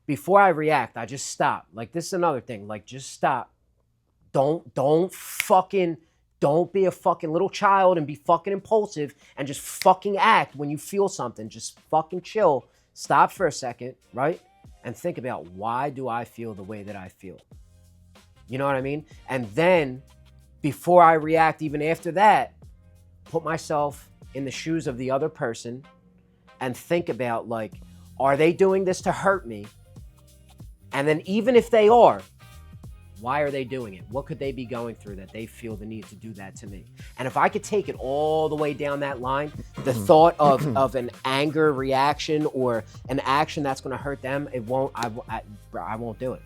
before I react, I just stop. Like, this is another thing. Like, just stop. Don't be a fucking little child and be fucking impulsive and just fucking act when you feel something. Just fucking chill. Stop for a second, right? And think about, why do I feel the way that I feel? You know what I mean? And then before I react, even after that, put myself in the shoes of the other person and think about, like, are they doing this to hurt me? And then even if they are, why are they doing it? What could they be going through that they feel the need to do that to me? And if I could take it all the way down that line, the thought of an anger reaction or an action that's going to hurt them, I won't do it.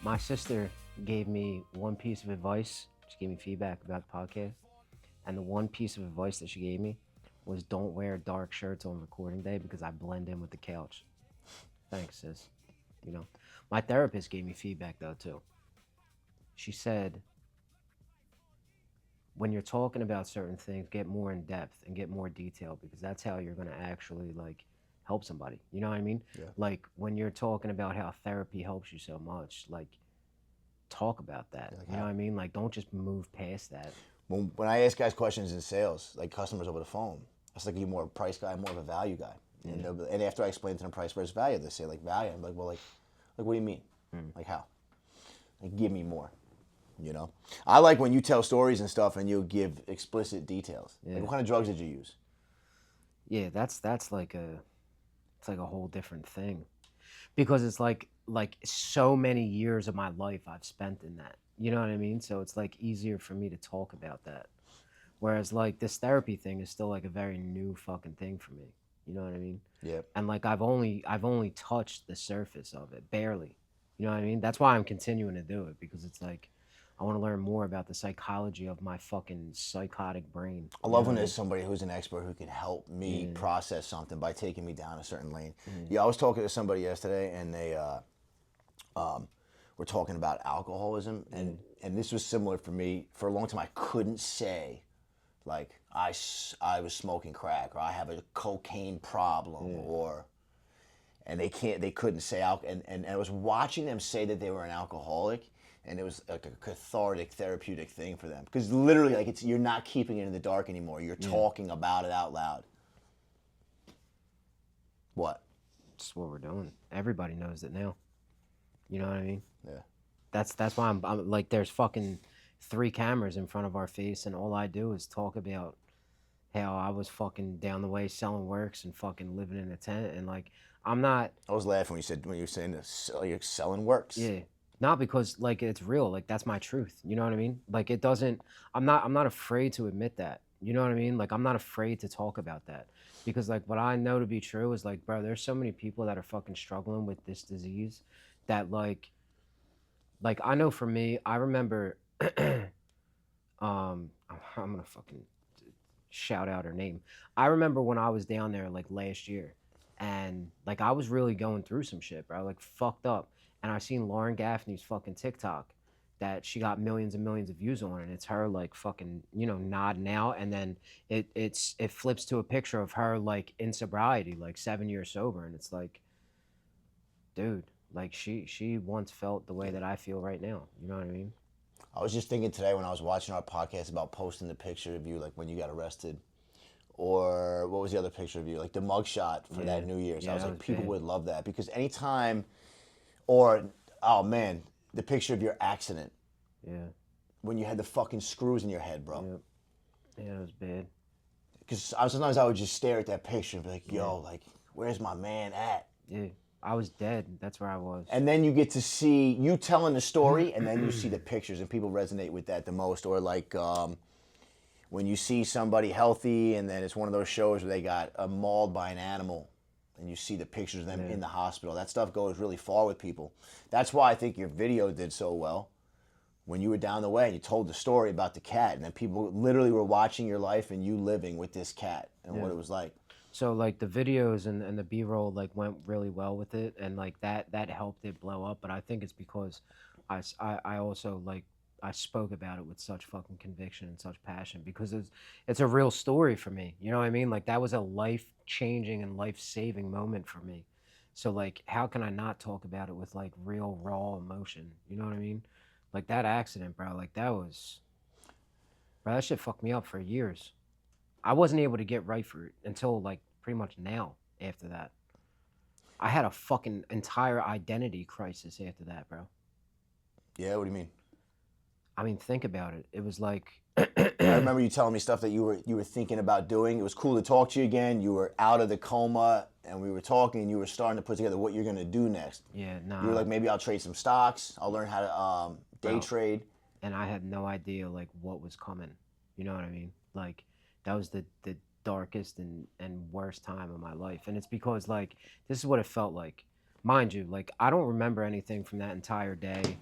My sister gave me one piece of advice. She gave me feedback about the podcast. And the one piece of advice that she gave me was, don't wear dark shirts on recording day because I blend in with the couch. Thanks, sis. You know, my therapist gave me feedback though too. She said, when you're talking about certain things, get more in depth and get more detail, because that's how you're going to actually like help somebody. You know what I mean? Yeah. Like when you're talking about how therapy helps you so much, like talk about that. Like you know what I mean? Like don't just move past that. When I ask guys questions in sales, like customers over the phone, I was like, are you more a price guy, more of a value guy? And after I explain to them price versus value, they say like value. I'm like, well, like what do you mean? Like how? Like give me more. You know, I like when you tell stories and stuff and you give explicit details. Yeah. Like what kind of drugs did you use? Yeah, that's like it's like a whole different thing, because it's like so many years of my life I've spent in that. You know what I mean? So it's like easier for me to talk about that. Whereas like this therapy thing is still like a very new fucking thing for me. You know what I mean? Yep. And like I've only touched the surface of it, barely. You know what I mean? That's why I'm continuing to do it, because it's like I want to learn more about the psychology of my fucking psychotic brain. I love when there's somebody who's an expert who can help me process something by taking me down a certain lane. Yeah, I was talking to somebody yesterday, and they were talking about alcoholism, and this was similar for me. For a long time, I couldn't say, like, I was smoking crack, or I have a cocaine problem, and they couldn't say alcohol. And I was watching them say that they were an alcoholic, and it was like a cathartic, therapeutic thing for them. Because literally, like, you're not keeping it in the dark anymore. You're talking about it out loud. What? That's what we're doing. Everybody knows it now. You know what I mean? Yeah. That's why I'm like, there's fucking 3 cameras in front of our face, and all I do is talk about how I was fucking down the way selling works and fucking living in a tent, and like I'm not. I was laughing when you were saying this, you're selling works. Yeah. Not because like it's real, like that's my truth. You know what I mean? Like it doesn't. I'm not afraid to admit that. You know what I mean? Like I'm not afraid to talk about that, because like what I know to be true is like, bro, there's so many people that are fucking struggling with this disease that like I know for me, I remember I'm gonna fucking shout out her name. I remember when I was down there like last year, and like I was really going through some shit, bro, like fucked up. And I seen Lauren Gaffney's fucking TikTok that she got millions and millions of views on, and it's her like fucking, you know, nodding out, and then it flips to a picture of her like in sobriety, like 7 years sober, and it's like, dude, like she once felt the way that I feel right now. You know what I mean? I was just thinking today when I was watching our podcast about posting the picture of you, like when you got arrested, or what was the other picture of you, like the mugshot for that New Year's. Yeah, I was that like, was people big. would love that, because anytime, or oh man, the picture of your accident Yeah. when you had the fucking screws in your head, bro. Yep. Yeah, it was bad. Because sometimes I would just stare at that picture and be like, yo, like, where's my man at? Yeah. I was dead. That's where I was. And then you get to see you telling the story, and then you see the pictures, and people resonate with that the most. Or like when you see somebody healthy, and then it's one of those shows where they got mauled by an animal, and you see the pictures of them in the hospital. That stuff goes really far with people. That's why I think your video did so well. When you were down the way and you told the story about the cat, and then people literally were watching your life and you living with this cat and what it was like. So like the videos and the B-roll like went really well with it, and like that helped it blow up. But I think it's because I also like I spoke about it with such fucking conviction and such passion because it's a real story for me. You know what I mean? Like that was a life changing and life saving moment for me. So like how can I not talk about it with like real raw emotion? You know what I mean? Like that accident, bro. Like that was, bro. That shit fucked me up for years. I wasn't able to get right for it until like pretty much now after that. I had a fucking entire identity crisis after that, bro. Yeah, what do you mean? I mean, think about it. It was like, I remember you telling me stuff that you were thinking about doing. It was cool to talk to you again. You were out of the coma, and we were talking, and you were starting to put together what you're gonna do next. yeah, You were nah, like, maybe I'll trade some stocks. I'll learn how to day bro. trade. And I had no idea like what was coming. You know what I mean? Like that was the darkest and worst time of my life. And it's because like this is what it felt like. Mind you, like I don't remember anything from that entire day.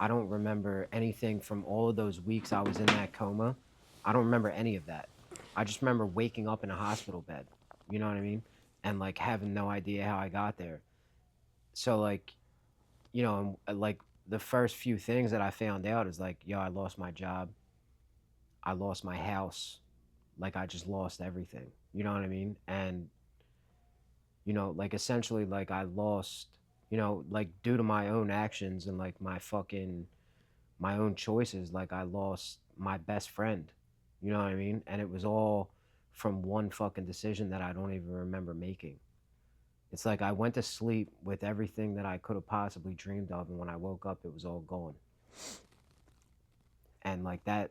I don't remember anything from all of those weeks I was in that coma. I don't remember any of that. I just remember waking up in a hospital bed. You know what I mean? And like having no idea how I got there. So like, you know, like the first few things that I found out is like, yo, I lost my job. I lost my house. Like I just lost everything. You know what I mean? And like essentially like I lost, like due to my own actions and like my own choices, like I lost my best friend. You know what I mean? And it was all from one fucking decision that I don't even remember making. It's like I went to sleep with everything that I could have possibly dreamed of, and when I woke up, it was all gone. And like that,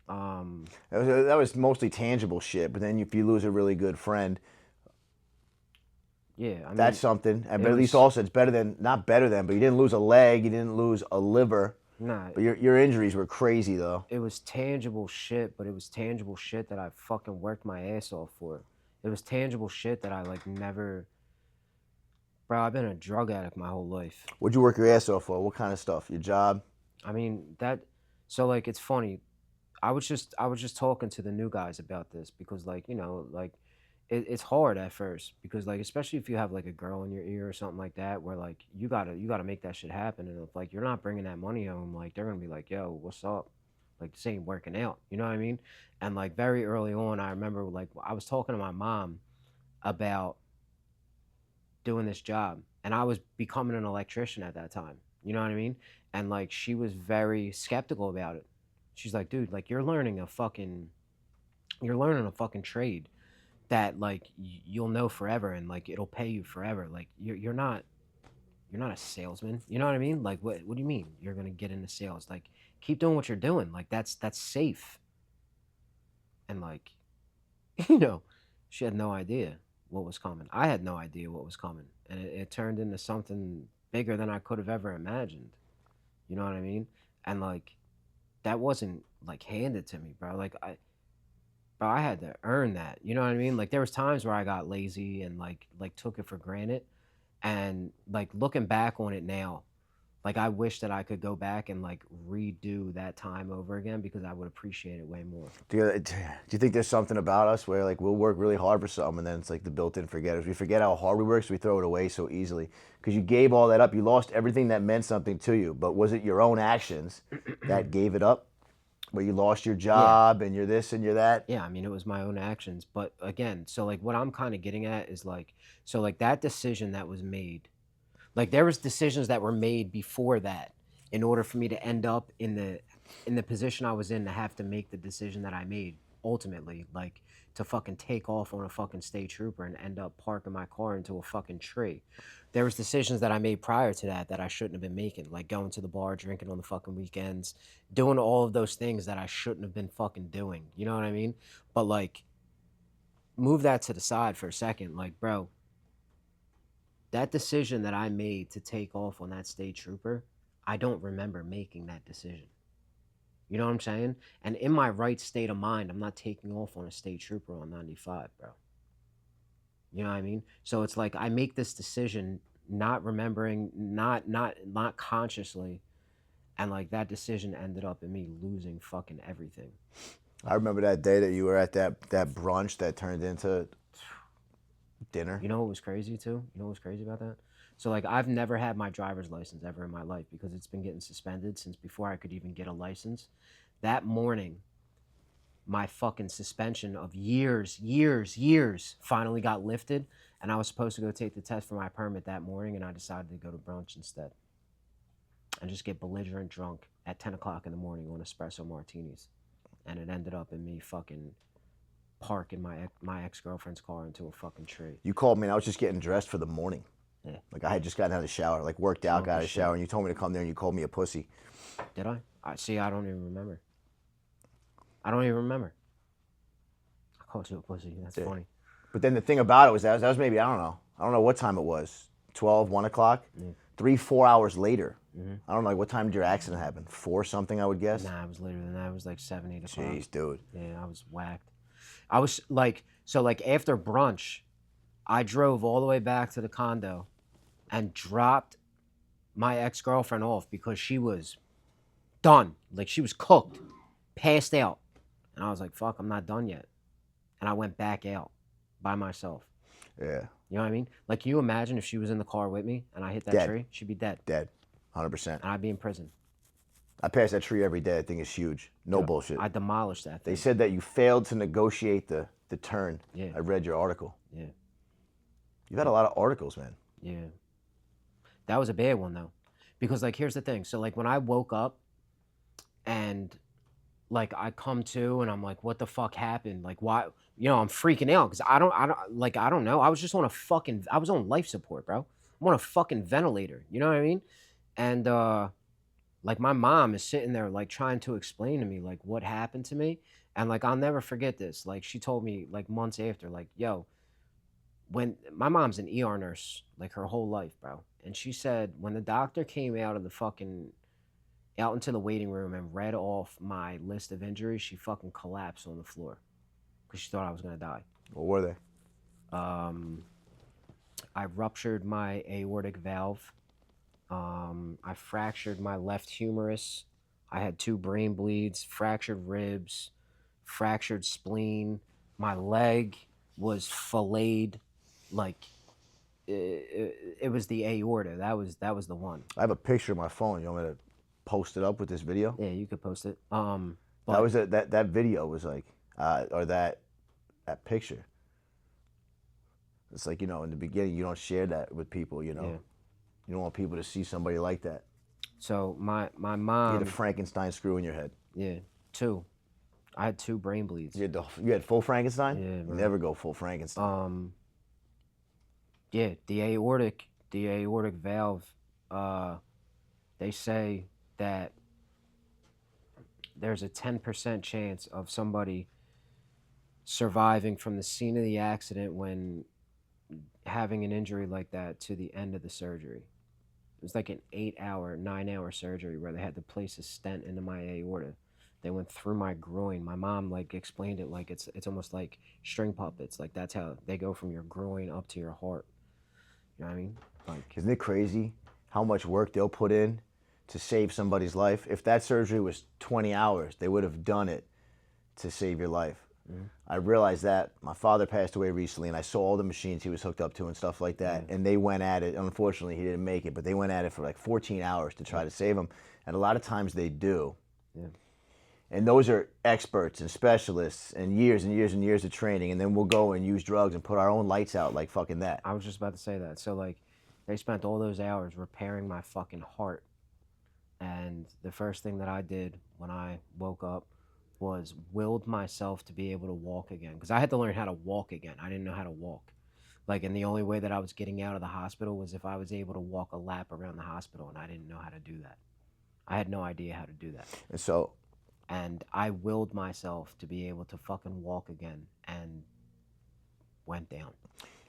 um, That was mostly tangible shit. But then if you lose a really good friend, yeah, I that's mean, something. it But at least was also it's better than not better than. But you didn't lose a leg. You didn't lose a liver. not. But your injuries were crazy though. It was tangible shit, but it was tangible shit that I fucking worked my ass off for. It was tangible shit that I like never. Bro, I've been a drug addict my whole life. What'd you work your ass off for? What kind of stuff? Your job? I mean that. So like, it's funny. I was just talking to the new guys about this because like like it's hard at first because like especially if you have like a girl in your ear or something like that where like you gotta make that shit happen, and if like you're not bringing that money home, like they're gonna be like, yo, what's up, like this ain't working out, you know what I mean? And like very early on I remember like I was talking to my mom about doing this job, and I was becoming an electrician at that time, you know what I mean? And like she was very skeptical about it. She's like, dude, like you're learning a fucking trade that like you'll know forever, and like it'll pay you forever. Like you're not a salesman. You know what I mean? Like what do you mean you're gonna get into sales? Like keep doing what you're doing. Like that's safe. And like you know, she had no idea what was coming. I had no idea what was coming, and it turned into something bigger than I could have ever imagined. You know what I mean? And like that wasn't like handed to me, bro. Like bro, I had to earn that. You know what I mean? Like there was times where I got lazy and like took it for granted. And like looking back on it now, like I wish that I could go back and like redo that time over again because I would appreciate it way more. Do you think there's something about us where like we'll work really hard for something and then it's like the built-in forgetters? We forget how hard we work, so we throw it away so easily. Because you gave all that up, you lost everything that meant something to you. But was it your own actions that gave it up? Where you lost your Yeah. job and you're this and you're that? Yeah, I mean it was my own actions, but again, so like what I'm kind of getting at is like so like that decision that was made. Like there was decisions that were made before that in order for me to end up in the position I was in to have to make the decision that I made ultimately, like to fucking take off on a fucking state trooper and end up parking my car into a fucking tree. There was decisions that I made prior to that that I shouldn't have been making, like going to the bar, drinking on the fucking weekends, doing all of those things that I shouldn't have been fucking doing. You know what I mean? But like move that to the side for a second, like bro, that decision that I made to take off on that state trooper, I don't remember making that decision. You know what I'm saying? And in my right state of mind, I'm not taking off on a state trooper on 95, bro. You know what I mean? So it's like I make this decision not remembering, not consciously, and like that decision ended up in me losing fucking everything. I remember that day that you were at that brunch that turned into dinner. You know what was crazy too? You know what was crazy about that? So like I've never had my driver's license ever in my life because it's been getting suspended since before I could even get a license. That morning, my fucking suspension of years finally got lifted, and I was supposed to go take the test for my permit that morning, and I decided to go to brunch instead and just get belligerent drunk at 10 o'clock in the morning on espresso martinis. And it ended up in me fucking parking my ex-girlfriend's car into a fucking tree. You called me and I was just getting dressed for the morning. Yeah. Like I had just gotten out of the shower, like worked out, got out of the shower, and you told me to come there and you called me a pussy. Did I? See, I don't even remember. I don't even remember. I called you a pussy. That's funny. But then the thing about it was that was maybe, I don't know what time it was. 12, 1 o'clock? 3-4 hours later. I don't know, like what time did your accident happen? 4 something, I would guess? Nah, it was later than that. It was like 7, 8 o'clock. Jeez, dude. Yeah, I was whacked. I was like, so like after brunch, I drove all the way back to the condo and dropped my ex-girlfriend off because she was done. Like she was cooked, passed out. And I was like, fuck, I'm not done yet. And I went back out by myself. Yeah. You know what I mean? Like, can you imagine if she was in the car with me and I hit that Dead. tree? She'd be dead. Dead. 100%. And I'd be in prison. I pass that tree every day. I think it's huge. No bullshit. I demolished that thing. They said that you failed to negotiate the turn. Yeah. I read your article. Yeah. You've had a lot of articles, man. Yeah. That was a bad one, though. Because, like, here's the thing. So, like, when I woke up and, like, I come to and I'm like, what the fuck happened? Like, why? You know, I'm freaking out because I don't know. I was just on I was on life support, bro. I'm on a fucking ventilator. You know what I mean? And, like, my mom is sitting there, like, trying to explain to me, like, what happened to me. And, like, I'll never forget this. Like, she told me, like, months after, like, yo, when my mom's an ER nurse, like, her whole life, bro. And she said, when the doctor came out of the fucking, out into the waiting room and read off my list of injuries, she fucking collapsed on the floor because she thought I was going to die. What were they? I ruptured my aortic valve. I fractured my left humerus. I had 2 brain bleeds, fractured ribs, fractured spleen. My leg was filleted, like it was the aorta. That was the one. I have a picture of my phone. You want me to post it up with this video? Yeah, you could post it. That was that video was like, or that picture. It's like, you know, in the beginning, you don't share that with people, you know. Yeah. You don't want people to see somebody like that. So my mom. You had a Frankenstein screw in your head. Yeah, 2. I had 2 brain bleeds. You had full Frankenstein? Yeah, bro. You never go full Frankenstein. Yeah, the aortic valve, they say that there's a 10% chance of somebody surviving from the scene of the accident when having an injury like that to the end of the surgery. It was like an 9-hour surgery where they had to place a stent into my aorta. They went through my groin. My mom like explained it like it's almost like string puppets. Like that's how they go from your groin up to your heart. You know what I mean? Like, isn't it crazy how much work they'll put in to save somebody's life? If that surgery was 20 hours, they would have done it to save your life. Mm-hmm. I realized that. My father passed away recently, and I saw all the machines he was hooked up to and stuff like that. And they went at it. Unfortunately, he didn't make it, but they went at it for like 14 hours to try to save him. And a lot of times they do. Yeah. And those are experts and specialists and years and years and years of training. And then we'll go and use drugs and put our own lights out like fucking that. I was just about to say that. So, like, they spent all those hours repairing my fucking heart. And the first thing that I did when I woke up was willed myself to be able to walk again. Because I had to learn how to walk again. I didn't know how to walk. Like, and the only way that I was getting out of the hospital was if I was able to walk a lap around the hospital. And I didn't know how to do that. I had no idea how to do that. And I willed myself to be able to fucking walk again and went down.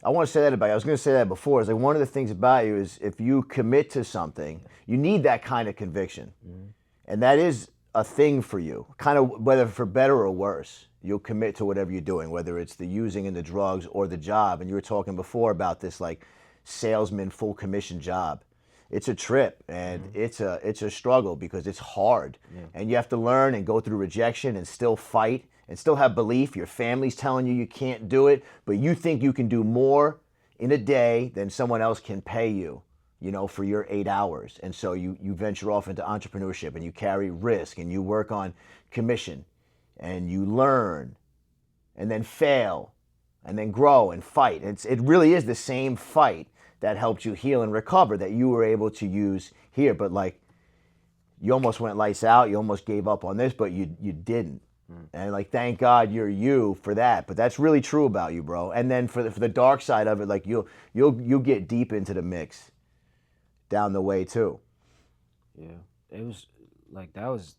I want to say that about you. I was going to say that before. It's like one of the things about you is if you commit to something, you need that kind of conviction. Mm-hmm. And that is a thing for you, kind of whether for better or worse. You'll commit to whatever you're doing, whether it's the using and the drugs or the job. And you were talking before about this like salesman full commission job. It's a trip and it's a struggle because it's hard and you have to learn and go through rejection and still fight and still have belief. Your family's telling you can't do it, but you think you can do more in a day than someone else can pay you, for your 8 hours. And so you venture off into entrepreneurship and you carry risk and you work on commission and you learn and then fail and then grow and fight. It really is the same fight that helped you heal and recover that you were able to use here. But like, you almost went lights out, you almost gave up on this, but you didn't. And like, thank God you're you for that. But that's really true about you, bro. And then for the dark side of it, like you'll get deep into the mix down the way too. Yeah, it was like that was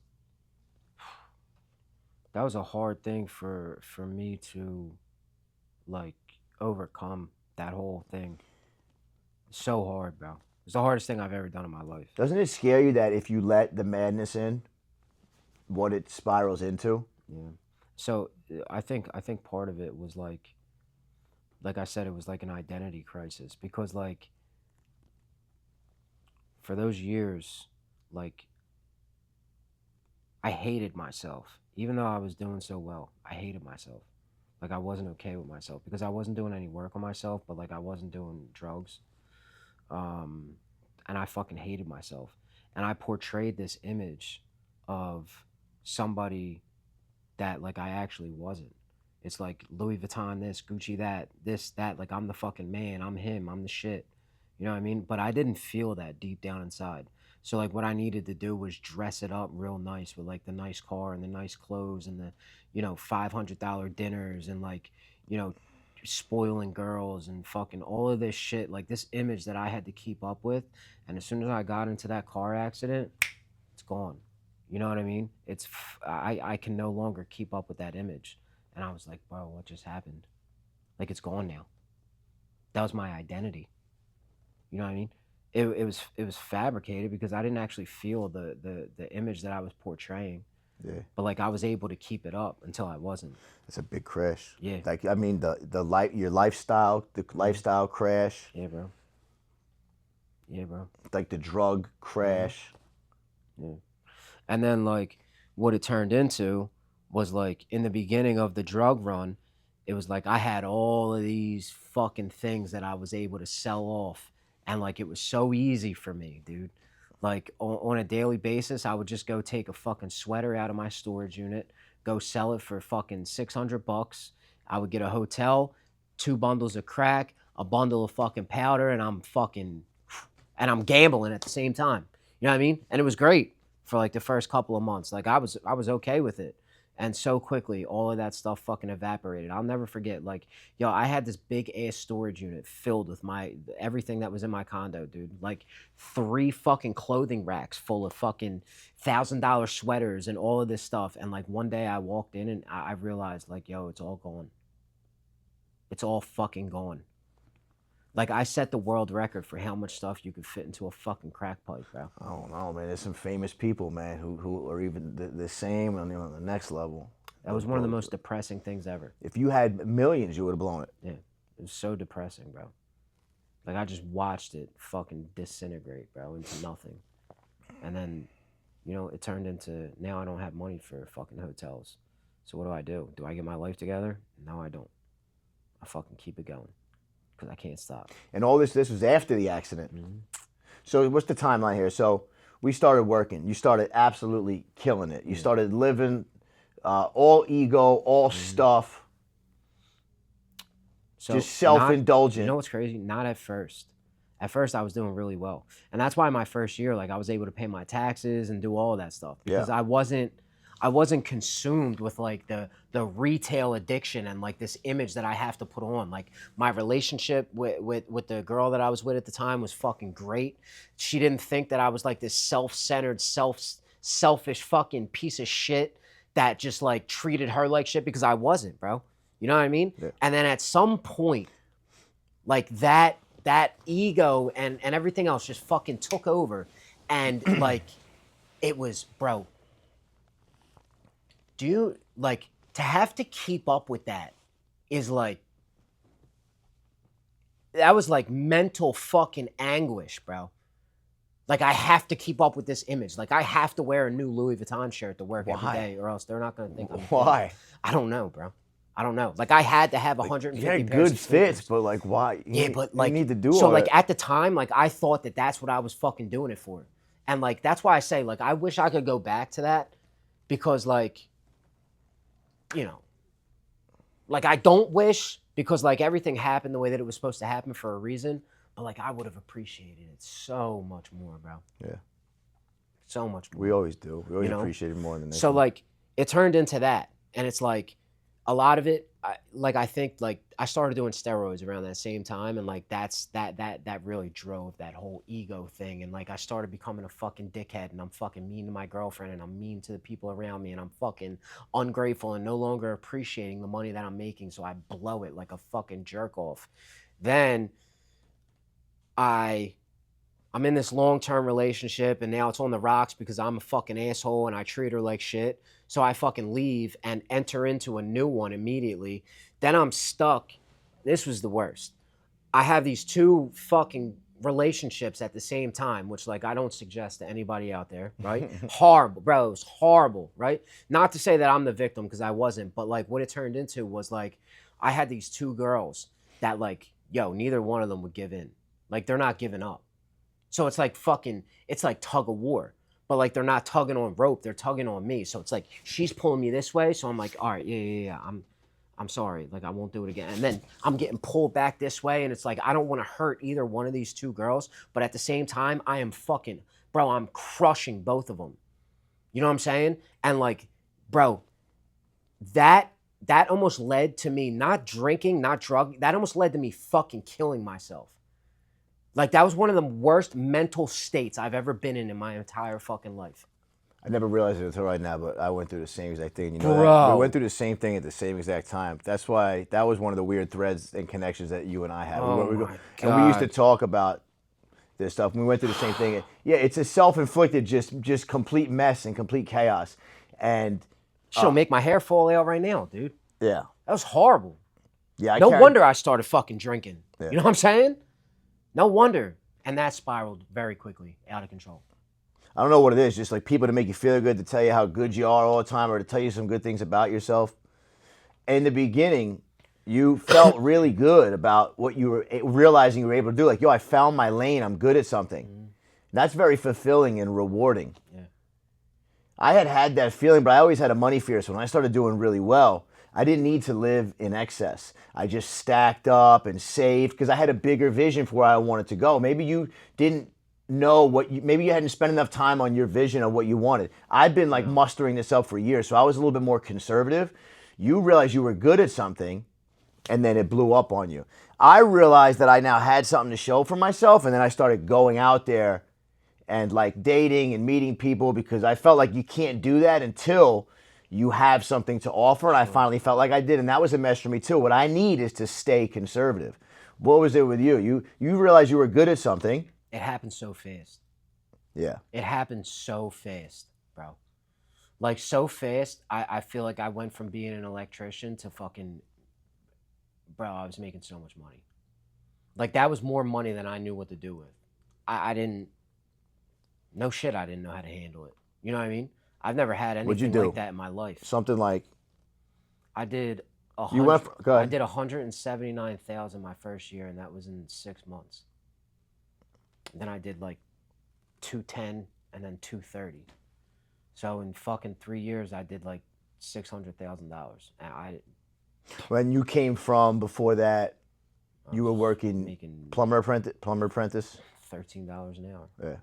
a hard thing for me to like overcome, that whole thing. So hard, bro. It's the hardest thing I've ever done in my life. Doesn't it scare you that if you let the madness in, what it spirals into? Yeah. So I think part of it was like I said, it was like an identity crisis, because like for those years, like I hated myself. Even though I was doing so well, I hated myself. Like I wasn't okay with myself because I wasn't doing any work on myself, but like I wasn't doing drugs. And I fucking hated myself. And I portrayed this image of somebody that like I actually wasn't. It's like Louis Vuitton this, Gucci that, this, that, like I'm the fucking man, I'm him, I'm the shit. You know what I mean? But I didn't feel that deep down inside. So like what I needed to do was dress it up real nice with like the nice car and the nice clothes and the, $500 dinners and like, spoiling girls and fucking all of this shit, like this image that I had to keep up with. And as soon as I got into that car accident, it's gone. You know what I mean? I can no longer keep up with that image. And I was like, bro, what just happened? Like it's gone now. That was my identity. You know what I mean? It was fabricated because I didn't actually feel the image that I was portraying. Yeah. But like I was able to keep it up until I wasn't. It's a big crash. Yeah. Like, I mean, your lifestyle, the lifestyle crash. Yeah, bro. Yeah, bro. Like the drug crash. Yeah. And then like what it turned into was like in the beginning of the drug run, it was like I had all of these fucking things that I was able to sell off. And like it was so easy for me, dude. Like on a daily basis, I would just go take a fucking sweater out of my storage unit, go sell it for fucking $600. I would get a hotel, 2 bundles of crack, a bundle of fucking powder, and I'm gambling at the same time. You know what I mean? And it was great for like the first couple of months. Like I was okay with it. And so quickly, all of that stuff fucking evaporated. I'll never forget, like, yo, I had this big ass storage unit filled with everything that was in my condo, dude. Like 3 fucking clothing racks full of fucking $1,000 sweaters and all of this stuff. And like one day I walked in and I realized, like, yo, it's all gone. It's all fucking gone. Like I set the world record for how much stuff you could fit into a fucking crack pipe, bro. I don't know, man. There's some famous people, man, who are even the same on the next level. That was one of the most depressing things ever. If you had millions, you would have blown it. Yeah, it was so depressing, bro. Like I just watched it fucking disintegrate, bro, into nothing. And then, it turned into, now I don't have money for fucking hotels. So what do? Do I get my life together? No, I don't. I fucking keep it going. Because I can't stop. And all this was after the accident. Mm-hmm. So what's the timeline here? So we started working. You started absolutely killing it. You started living all ego, all stuff. So just self-indulgent. You know what's crazy? Not at first. At first, I was doing really well. And that's why my first year, like I was able to pay my taxes and do all of that stuff. Because I wasn't consumed with like the retail addiction and like this image that I have to put on. Like my relationship with the girl that I was with at the time was fucking great. She didn't think that I was like this self-centered, selfish fucking piece of shit that just like treated her like shit, because I wasn't, bro. You know what I mean? Yeah. And then at some point, like that ego and everything else just fucking took over. And like, it was, bro, do you, like, to have to keep up with that is like, that was like mental fucking anguish, bro. Like, I have to keep up with this image. Like, I have to wear a new Louis Vuitton shirt to work every Why? day, or else they're not going to think I'm Why? I don't know, bro. I don't know. Like, I had to have 150 You had pairs good of sneakers. fits, but like, why? Yeah, but like, you need to do so all like that. at the time, like I thought that that's what I was fucking doing it for, and like that's why I say like I wish I could go back to that, because like, you know, like I don't wish, because like everything happened the way that it was supposed to happen for a reason, but like I would have appreciated it so much more, bro. Yeah. So much more. We always do. We always You know? appreciate it more than this. So like it turned into that, and it's like a lot of it. I think like I started doing steroids around that same time, and like that really drove that whole ego thing, and like I started becoming a fucking dickhead, and I'm fucking mean to my girlfriend, and I'm mean to the people around me, and I'm fucking ungrateful and no longer appreciating the money that I'm making, so I blow it like a fucking jerk off. Then I'm in this long-term relationship, and now it's on the rocks because I'm a fucking asshole and I treat her like shit. So I fucking leave and enter into a new one immediately. Then I'm stuck. This was the worst. I have these two fucking relationships at the same time, which like I don't suggest to anybody out there, right? Horrible, bro. It was horrible, right? Not to say that I'm the victim, because I wasn't, but like what it turned into was like I had these two girls that like, yo, neither one of them would give in. Like they're not giving up. So it's like fucking, it's like tug of war. But like they're not tugging on rope, they're tugging on me. So it's like she's pulling me this way, so I'm like, all right, yeah. I'm sorry, like I won't do it again. And then I'm getting pulled back this way, and it's like I don't want to hurt either one of these two girls, but at the same time, I am fucking, bro, I'm crushing both of them. You know what I'm saying? And like, bro, that almost led to me not drinking, not drug. That almost led to me fucking killing myself. Like, that was one of the worst mental states I've ever been in my entire fucking life. I never realized it until right now, but I went through the same exact thing. You know, Bro. we went through the same thing at the same exact time. That's why that was one of the weird threads and connections that you and I had. Oh we my and we used to God. talk about this stuff. We went through the same thing. Yeah, it's a self-inflicted, just complete mess and complete chaos. And She'll make my hair fall out right now, dude. yeah, That was horrible. yeah. No wonder I started fucking drinking. Yeah. You know what I'm saying? No wonder. And that spiraled very quickly, out of control. I don't know what it is. Just like people to make you feel good, to tell you how good you are all the time, or to tell you some good things about yourself. In the beginning, you felt really good about what you were realizing you were able to do. Like, yo, I found my lane. I'm good at something. Mm-hmm. That's very fulfilling and rewarding. Yeah. I had that feeling, but I always had a money fear. So when I started doing really well, I didn't need to live in excess. I just stacked up and saved because I had a bigger vision for where I wanted to go. Maybe you didn't know maybe you hadn't spent enough time on your vision of what you wanted. I've been like mustering this up for years, so I was a little bit more conservative. You realized you were good at something, and then it blew up on you. I realized that I now had something to show for myself, and then I started going out there and like dating and meeting people, because I felt like you can't do that until you have something to offer, and I finally felt like I did, and that was a mess for me too. What I need is to stay conservative. What was it with you? You realized you were good at something. It happened so fast. Yeah. It happened so fast, bro. Like, so fast, I feel like I went from being an electrician to fucking, bro, I was making so much money. Like, that was more money than I knew what to do with. I didn't, no shit, I didn't know how to handle it. You know what I mean? I've never had What'd you anything do? like that in my life. Something like, I did go ahead. I did 179,000 my first year, and that was in 6 months. Then I did like 210 and then 230. So in fucking 3 years, I did like $600,000. And when you came from before that, you were working making plumber apprentice. $13 an hour. Yeah.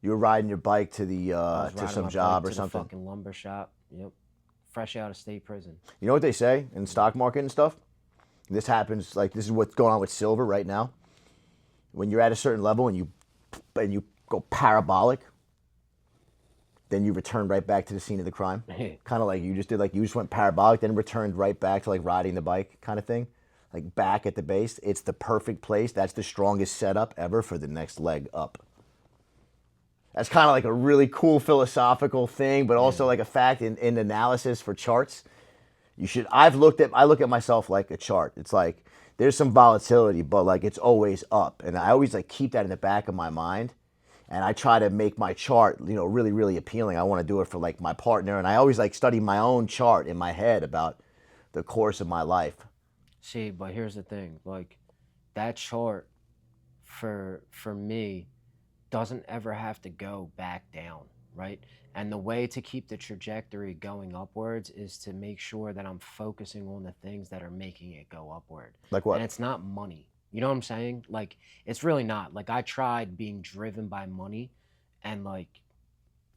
You were riding your bike to the I was to riding some my job bike or to something. the fucking lumber shop. Yep. Fresh out of state prison. You know what they say in the stock market and stuff? This happens, like, this is what's going on with silver right now. When you're at a certain level and you go parabolic, then you return right back to the scene of the crime. Kind of like you just did, like you just went parabolic, then returned right back to like riding the bike kind of thing. Like back at the base. It's the perfect place. That's the strongest setup ever for the next leg up. That's kind of like a really cool philosophical thing, but also like a fact in analysis for charts. I look at myself like a chart. It's like there's some volatility, but like it's always up. And I always like keep that in the back of my mind. and I try to make my chart, you know, really, really appealing. I want to do it for like my partner, and I always like study my own chart in my head about the course of my life. See, but here's the thing, like that chart for me doesn't ever have to go back down, right? And the way to keep the trajectory going upwards is to make sure that I'm focusing on the things that are making it go upward. Like And what? it's not money. You know what I'm saying? Like, it's really not. Like, I tried being driven by money, and like,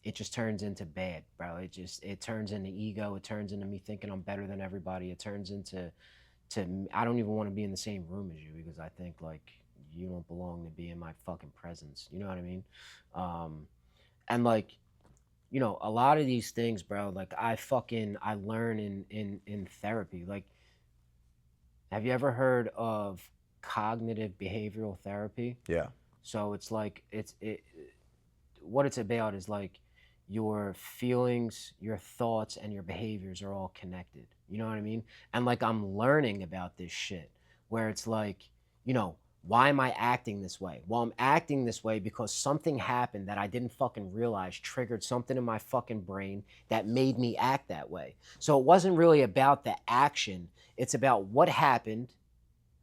it just turns into bad, bro. It turns into ego. It turns into me thinking I'm better than everybody. It turns into I don't even want to be in the same room as you because I think like you don't belong to be in my fucking presence. You know what I mean? Um, and like, you know, a lot of these things, bro, like I learn in therapy. Like, have you ever heard of cognitive behavioral therapy? Yeah. So it's like what it's about is like your feelings, your thoughts, and your behaviors are all connected. You know what I mean? And like I'm learning about this shit where it's like, you know, why am I acting this way? Well, I'm acting this way because something happened that I didn't fucking realize triggered something in my fucking brain that made me act that way. So it wasn't really about the action, it's about what happened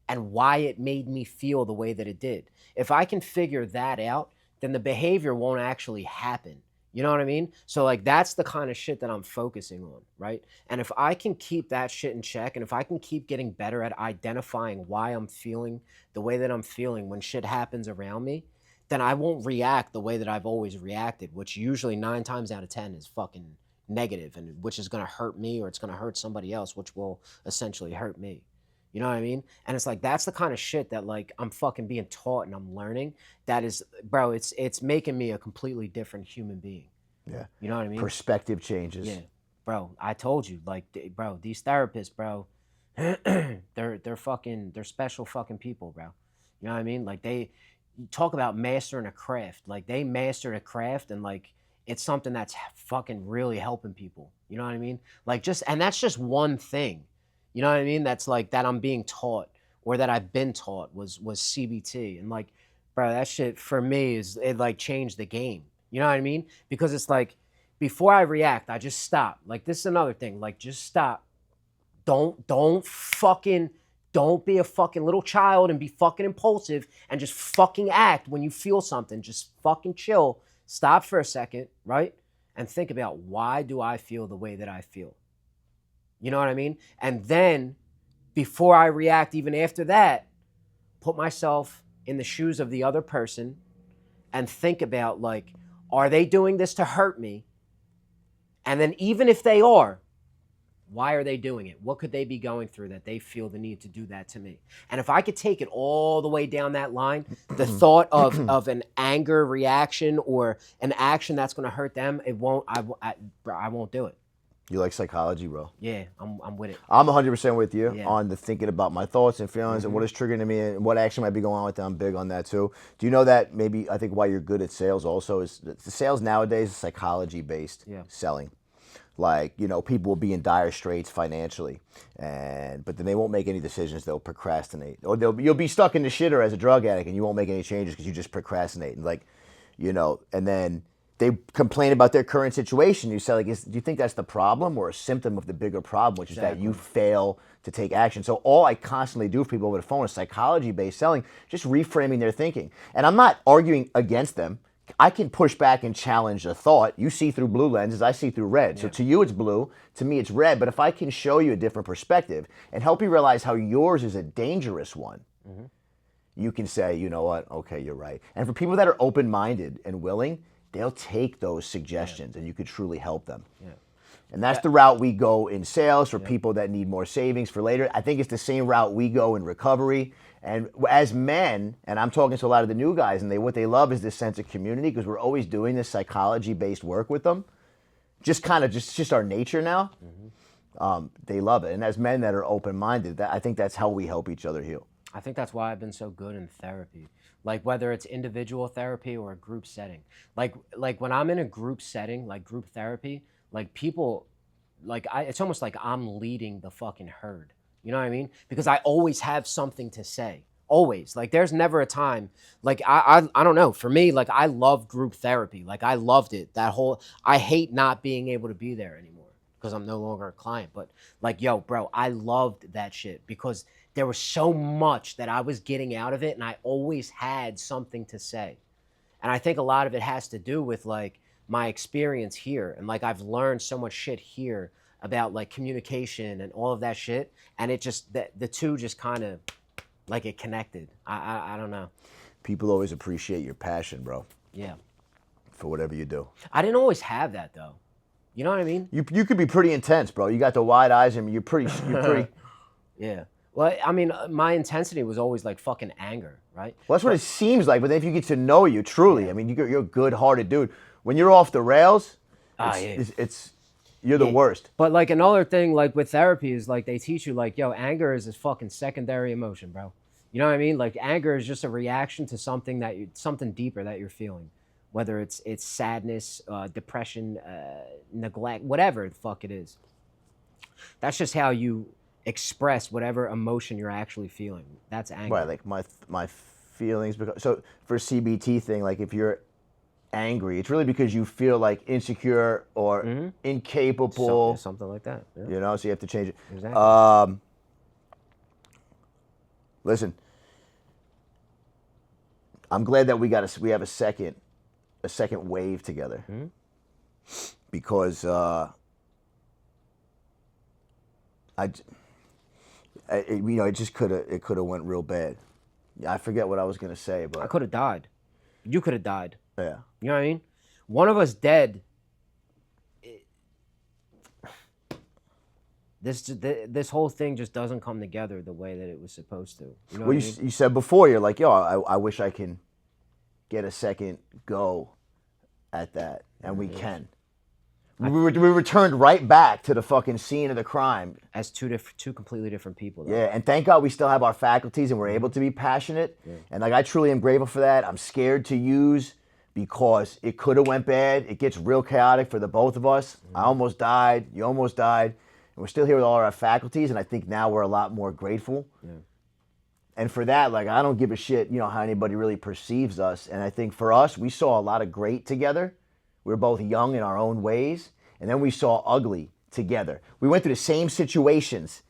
and why it made me feel the way that it did. If I can figure that out, then the behavior won't actually happen. You know what I mean? So like that's the kind of shit that I'm focusing on, right? And if I can keep that shit in check and if I can keep getting better at identifying why I'm feeling the way that I'm feeling when shit happens around me, then I won't react the way that I've always reacted, which usually 9 times out of 10 is fucking negative and which is going to hurt me or it's going to hurt somebody else, which will essentially hurt me. You know what I mean? And it's like that's the kind of shit that like I'm fucking being taught and I'm learning. That is, bro, it's making me a completely different human being. Yeah. You know what I mean? Perspective changes. Yeah, bro. I told you, like, bro, these therapists, bro, they're special fucking people, bro. You know what I mean? Like you talk about mastering a craft. Like they mastered a craft and like it's something that's fucking really helping people. You know what I mean? Like and that's just one thing. You know what I mean? That's like that I'm being taught or that I've been taught was CBT. And like, bro, that shit for me is it like changed the game. You know what I mean? Because it's like before I react, I just stop. Like this is another thing. Like just stop. Don't be a fucking little child and be fucking impulsive and just fucking act when you feel something. Just fucking chill. Stop for a second, right? And think about why do I feel the way that I feel? You know what I mean? And then before I react, even after that, put myself in the shoes of the other person and think about like, are they doing this to hurt me? And then even if they are, why are they doing it? What could they be going through that they feel the need to do that to me? And if I could take it all the way down that line, the thought of an anger reaction or an action that's going to hurt them, I won't do it. You like psychology, bro? Yeah, I'm with it. I'm 100% with you Yeah. on the thinking about my thoughts and feelings and what is triggering to me and what action might be going on with them. I'm big on that too. Do you know that maybe I think why you're good at sales also is the sales nowadays is psychology-based selling. Like, you know, people will be in dire straits financially, but then they won't make any decisions. They'll procrastinate. Or you'll be stuck in the shitter as a drug addict and you won't make any changes because you just procrastinate. And like, you know, and then they complain about their current situation. You say, like, do you think that's the problem or a symptom of the bigger problem, which is that you fail to take action? So all I constantly do for people over the phone is psychology-based selling, just reframing their thinking. And I'm not arguing against them. I can push back and challenge a thought. You see through blue lenses, I see through red. Yeah. So to you it's blue, to me it's red. But if I can show you a different perspective and help you realize how yours is a dangerous one, you can say, you know what, okay, you're right. And for people that are open-minded and willing, they'll take those suggestions and you could truly help them. Yeah. And that's the route we go in sales for people that need more savings for later. I think it's the same route we go in recovery. And as men, and I'm talking to a lot of the new guys, and what they love is this sense of community because we're always doing this psychology-based work with them. Just our nature now. They love it. And as men that are open-minded, I think that's how we help each other heal. I think that's why I've been so good in therapy. Like whether it's individual therapy or a group setting. Like when I'm in a group setting, like group therapy, like people, it's almost like I'm leading the fucking herd. You know what I mean? Because I always have something to say. Always. Like there's never a time like I don't know. For me, like I love group therapy. Like I loved it. I hate not being able to be there anymore because I'm no longer a client. But like, yo, bro, I loved that shit because there was so much that I was getting out of it and I always had something to say. And I think a lot of it has to do with like my experience here. And like I've learned so much shit here about like communication and all of that shit. And it just, the two just kind of like it connected. I don't know. People always appreciate your passion, bro, Yeah. for whatever you do. I didn't always have that though. You know what I mean? You could be pretty intense, bro. You got the wide eyes and you're pretty. Yeah. Well, I mean, my intensity was always like fucking anger, right? Well, that's what it seems like. But then if you get to know you truly, I mean, you're a good-hearted dude. When you're off the rails, you're the worst. But like another thing, like with therapy, is like they teach you like, yo, anger is a fucking secondary emotion, bro. You know what I mean? Like anger is just a reaction to something deeper that you're feeling, whether it's sadness, depression, neglect, whatever the fuck it is. That's just how you express whatever emotion you're actually feeling. That's anger. Right, like my feelings. So for CBT thing, like if you're angry, it's really because you feel like insecure or incapable. Something like that. Yeah. You know, so you have to change it. Exactly. Listen, I'm glad that we have a second wave together because it just could have went real bad. I forget what I was gonna say, but I could have died. You could have died. Yeah. You know what I mean? One of us dead. This whole thing just doesn't come together the way that it was supposed to. You know what I mean? You said before, you're like, yo, I wish I can get a second go at that, and we can. We returned right back to the fucking scene of the crime as two completely different people. Though. Yeah, and thank God we still have our faculties and we're able to be passionate. Yeah. And like I truly am grateful for that. I'm scared to use because it could have went bad. It gets real chaotic for the both of us. I almost died. You almost died. And we're still here with all our faculties, and I think now we're a lot more grateful. Yeah. And for that, like I don't give a shit, how anybody really perceives us. And I think for us, we saw a lot of great together. We were both young in our own ways, and then we saw ugly together. We went through the same situations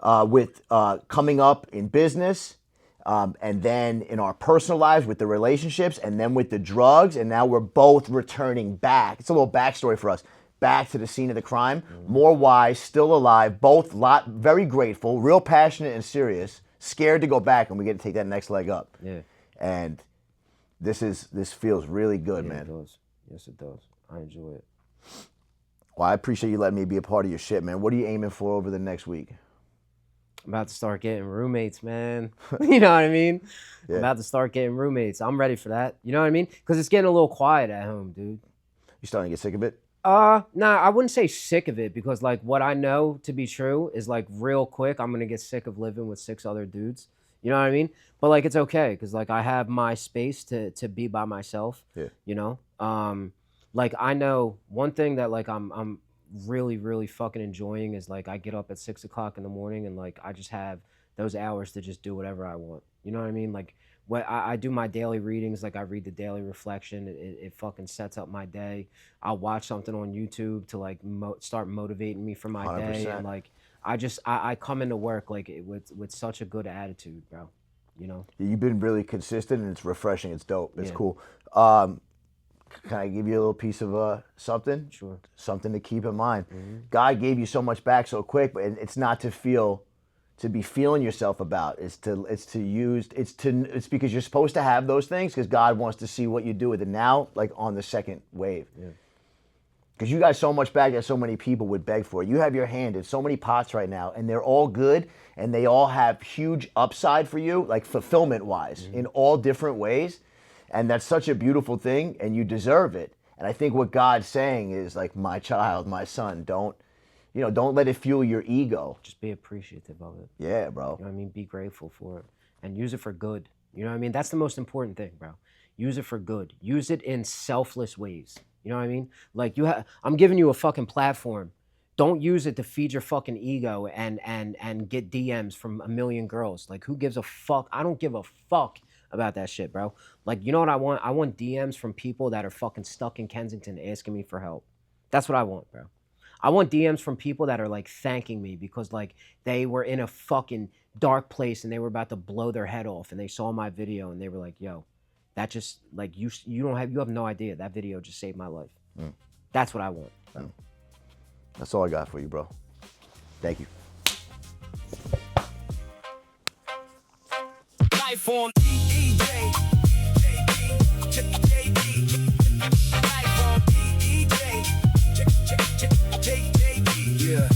with coming up in business, and then in our personal lives with the relationships, and then with the drugs, and now we're both returning back. It's a little backstory for us. Back to the scene of the crime, more wise, still alive, both very grateful, real passionate and serious, scared to go back, and we get to take that next leg up. Yeah. And this feels really good, man. It does. Yes, it does. I enjoy it. Well, I appreciate you letting me be a part of your shit, man. What are you aiming for over the next week? I'm about to start getting roommates, man. You know what I mean? Yeah. I'm about to start getting roommates. I'm ready for that. You know what I mean? Because it's getting a little quiet at home, dude. You starting to get sick of it? Nah, I wouldn't say sick of it because like what I know to be true is like real quick I'm gonna get sick of living with 6 other dudes. You know what I mean? But like it's okay because like I have my space to be by myself. Yeah. You know? Like I know one thing that like I'm really, really fucking enjoying is like I get up at 6 o'clock in the morning and like I just have those hours to just do whatever I want. You know what I mean? Like what I do my daily readings, like I read the daily reflection. It fucking sets up my day. I'll watch something on YouTube to like start motivating me for my 100%. day. And like I come into work like with such a good attitude, bro. You know? You've been really consistent and it's refreshing. It's dope. It's cool. Can I give you a little piece of something? Sure. Something to keep in mind. God gave you so much back so quick, but it's not to be feeling yourself about. It's because you're supposed to have those things because God wants to see what you do with it now, like on the second wave. Yeah. Because you got so much back that so many people would beg for. You have your hand in so many pots right now, and they're all good, and they all have huge upside for you, like fulfillment-wise, in all different ways. And that's such a beautiful thing, and you deserve it. And I think what God's saying is like, my child, my son, don't let it fuel your ego. Just be appreciative of it. Yeah, bro. You know what I mean? Be grateful for it and use it for good. You know what I mean? That's the most important thing, bro. Use it for good. Use it in selfless ways. You know what I mean? Like I'm giving you a fucking platform Don't use it to feed your fucking ego and get DMs from a million girls. Like, who gives a fuck? I don't give a fuck about that shit, bro. Like, you know what I want? I want DMs from people that are fucking stuck in Kensington asking me for help. That's what I want, bro. I want DMs from people that are like thanking me because like they were in a fucking dark place and they were about to blow their head off and they saw my video and they were like, yo, that just like you have no idea. That video just saved my life. That's what I want, bro. That's all I got for you, bro. Thank you. Life on EJ. Life on EJ. Yeah.